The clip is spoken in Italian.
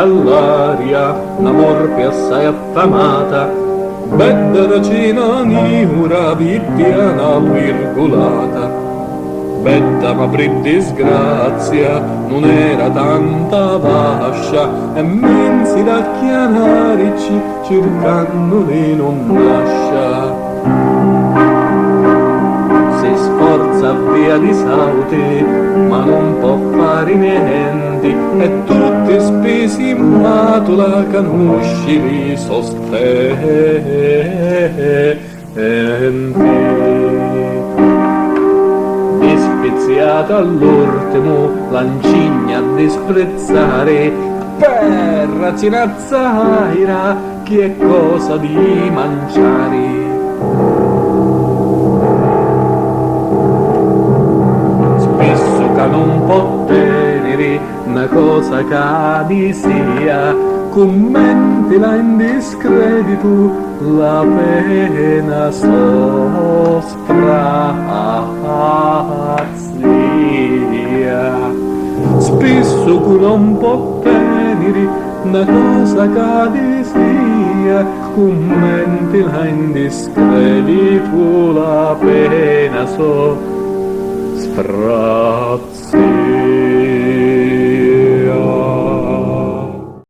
all'aria, una morte assai affamata, bedda racina niura, vittiana virgolata. Betta ma per disgrazia non era tanta vascia, e mensi da chianarici cercando di non nascia. Si sforza via di sauti, ma non può fare niente, e tutti spesi in matula canusci li sostenti. Dispeziata all'ultimo, lancigna a disprezzare, per razzinazzaira che è cosa di mangiare. Spesso che non può tenere una cosa che di sia, commentila in discredito, la pena sostrazia. Spesso che non può tenere una cosa che di sia, commentila in discredito, la pena sostrazia.